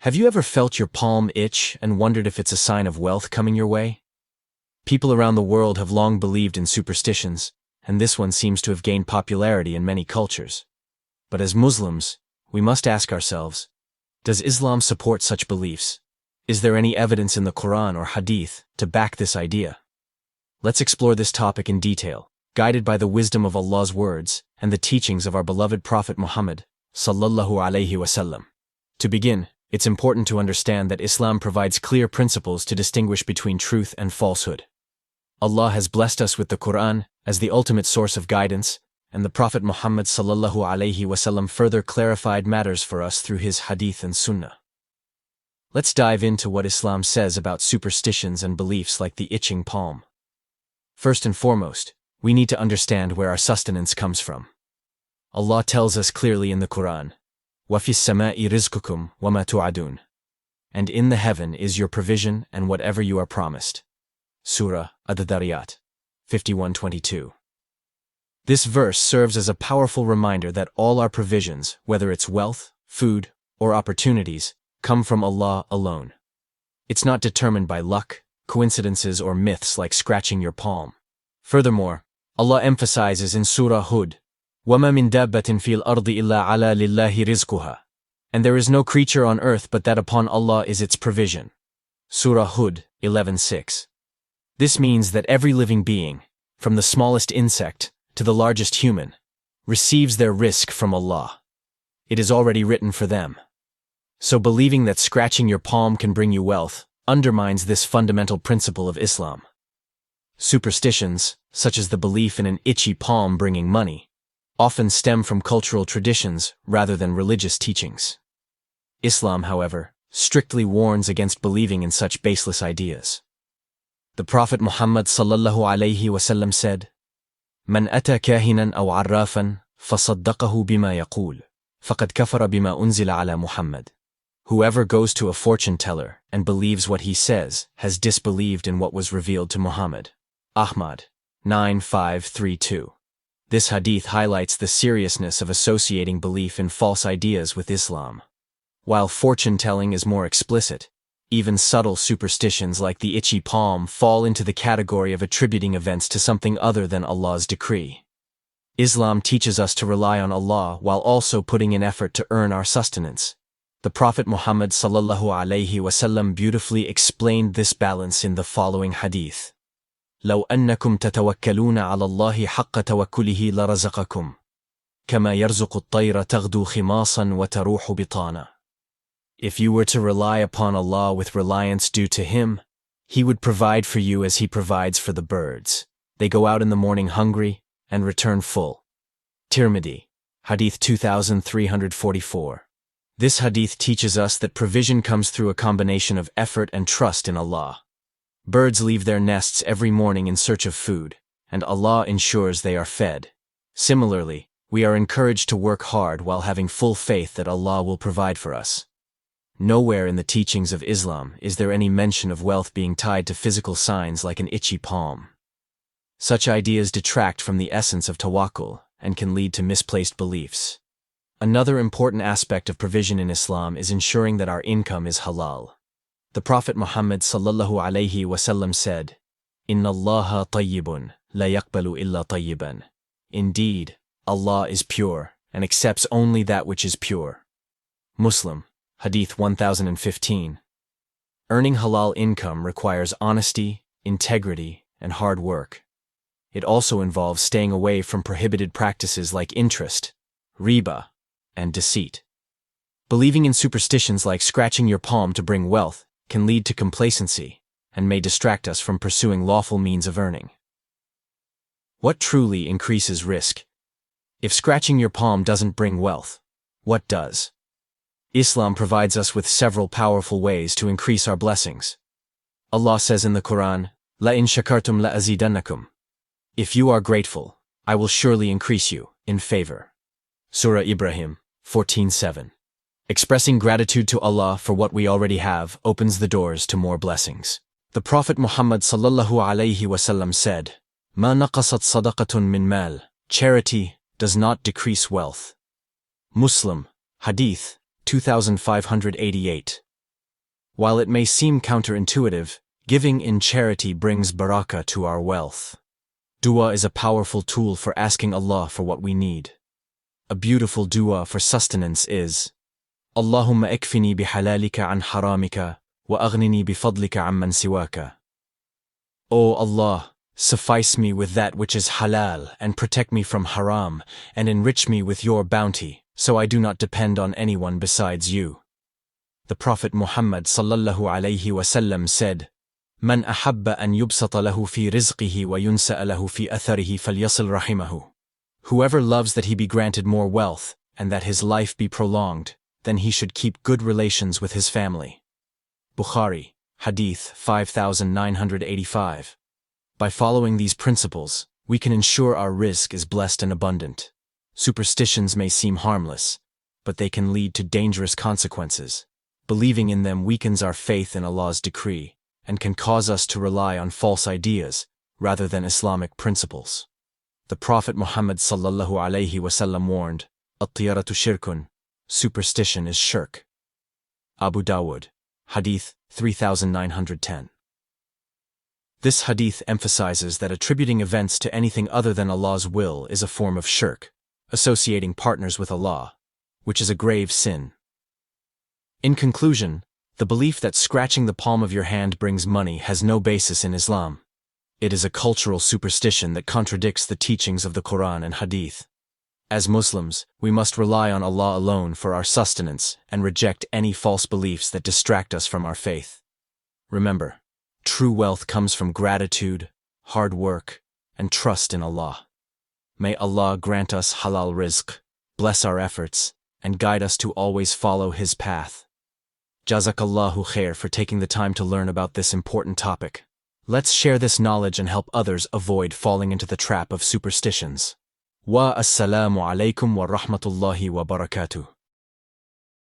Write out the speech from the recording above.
Have you ever felt your palm itch and wondered if it's a sign of wealth coming your way? People around the world have long believed in superstitions, and this one seems to have gained popularity in many cultures. But as Muslims, we must ask ourselves, does Islam support such beliefs? Is there any evidence in the Quran or Hadith to back this idea? Let's explore this topic in detail, guided by the wisdom of Allah's words and the teachings of our beloved Prophet Muhammad, sallallahu alaihi wasallam. To begin, it's important to understand that Islam provides clear principles to distinguish between truth and falsehood. Allah has blessed us with the Quran as the ultimate source of guidance, and the Prophet Muhammad sallallahu alaihi wasallam further clarified matters for us through his Hadith and Sunnah. Let's dive into what Islam says about superstitions and beliefs like the itching palm. First and foremost, we need to understand where our sustenance comes from. Allah tells us clearly in the Quran, وَفِي السَّمَاءِ رِزْقُكُمْ وَمَا تُوعَدُونَ. And in the heaven is your provision and whatever you are promised. Surah Ad-Dariyat 51:22. This verse serves as a powerful reminder that all our provisions, whether it's wealth, food, or opportunities, come from Allah alone. It's not determined by luck, coincidences, or myths like scratching your palm. Furthermore, Allah emphasizes in Surah Hud, وَمَا مِن دَابَّةٍ فِي الْأَرْضِ إِلَّا عَلَى لِلَّهِ رِزْقُهَا. And there is no creature on earth but that upon Allah is its provision. Surah Hud 11:6. This means that every living being, from the smallest insect to the largest human, receives their rizq from Allah. It is already written for them. So believing that scratching your palm can bring you wealth undermines this fundamental principle of Islam. Superstitions, such as the belief in an itchy palm bringing money, often stem from cultural traditions rather than religious teachings. Islam, however, strictly warns against believing in such baseless ideas. The Prophet Muhammad sallallahu alaihi wasallam said, "Man ata kahinan aw arrafan, fasaddaqahu bima yaqul, faqad kafara bima unzila ala Muhammad." Whoever goes to a fortune teller and believes what he says has disbelieved in what was revealed to Muhammad. Ahmad 9532. This hadith highlights the seriousness of associating belief in false ideas with Islam. While fortune-telling is more explicit, even subtle superstitions like the itchy palm fall into the category of attributing events to something other than Allah's decree. Islam teaches us to rely on Allah while also putting in effort to earn our sustenance. The Prophet Muhammad sallallahu alaihi wasallam beautifully explained this balance in the following hadith. لو أنكم تتوكلون على الله حق توكله لرزقكم كما يرزق الطير تغدو خماصا وتروح بطانا. If you were to rely upon Allah with reliance due to Him, He would provide for you as He provides for the birds. They go out in the morning hungry and return full. Tirmidhi, Hadith 2344. This hadith teaches us that provision comes through a combination of effort and trust in Allah. Birds leave their nests every morning in search of food, and Allah ensures they are fed. Similarly, we are encouraged to work hard while having full faith that Allah will provide for us. Nowhere in the teachings of Islam is there any mention of wealth being tied to physical signs like an itchy palm. Such ideas detract from the essence of tawakkul and can lead to misplaced beliefs. Another important aspect of provision in Islam is ensuring that our income is halal. The Prophet Muhammad sallallahu alaihi wasallam said, "Inna Allaha tayyibun, la yaqbalu illa tayyiban." Indeed, Allah is pure and accepts only that which is pure. Muslim, Hadith 1015. Earning halal income requires honesty, integrity, and hard work. It also involves staying away from prohibited practices like interest, riba, and deceit. Believing in superstitions like scratching your palm to bring wealth can lead to complacency and may distract us from pursuing lawful means of earning. What truly increases risk? If scratching your palm doesn't bring wealth, what does? Islam provides us with several powerful ways to increase our blessings. Allah says in the Quran, "La in shakartum la azidannakum." If you are grateful, I will surely increase you in favor. Surah Ibrahim 14:7. Expressing gratitude to Allah for what we already have opens the doors to more blessings. The Prophet Muhammad sallallahu alaihi wasallam said, "Ma naqasat sadaqatun min mal." Charity does not decrease wealth. Muslim, Hadith 2588. While it may seem counterintuitive, giving in charity brings barakah to our wealth. Dua is a powerful tool for asking Allah for what we need. A beautiful dua for sustenance is, Allahumma ikfini bihalalika an haramika, wa aghnini bifadlika amman siwaka. O Allah, suffice me with that which is halal and protect me from haram, and enrich me with your bounty, so I do not depend on anyone besides you. The Prophet Muhammad sallallahu alayhi wasallam said, Man ahabba an yubsata lahu fi rizqihi wa yunsa'a lahu fi atharihi falyasil rahimahu. Whoever loves that he be granted more wealth, and that his life be prolonged, then he should keep good relations with his family. Bukhari, Hadith 5985. By following these principles, we can ensure our rizq is blessed and abundant. Superstitions may seem harmless, but they can lead to dangerous consequences. Believing in them weakens our faith in Allah's decree, and can cause us to rely on false ideas rather than Islamic principles. The Prophet Muhammad sallallahu alayhi wasallam warned, At-tiyaratu shirkun, superstition is shirk. Abu Dawud, Hadith 3910. This hadith emphasizes that attributing events to anything other than Allah's will is a form of shirk, associating partners with Allah, which is a grave sin. In conclusion, the belief that scratching the palm of your hand brings money has no basis in Islam. It is a cultural superstition that contradicts the teachings of the Quran and Hadith. As Muslims, we must rely on Allah alone for our sustenance and reject any false beliefs that distract us from our faith. Remember, true wealth comes from gratitude, hard work, and trust in Allah. May Allah grant us halal rizq, bless our efforts, and guide us to always follow His path. Jazakallahu khair for taking the time to learn about this important topic. Let's share this knowledge and help others avoid falling into the trap of superstitions. Wa assalamu alaikum wa rahmatullahi wa barakatuh.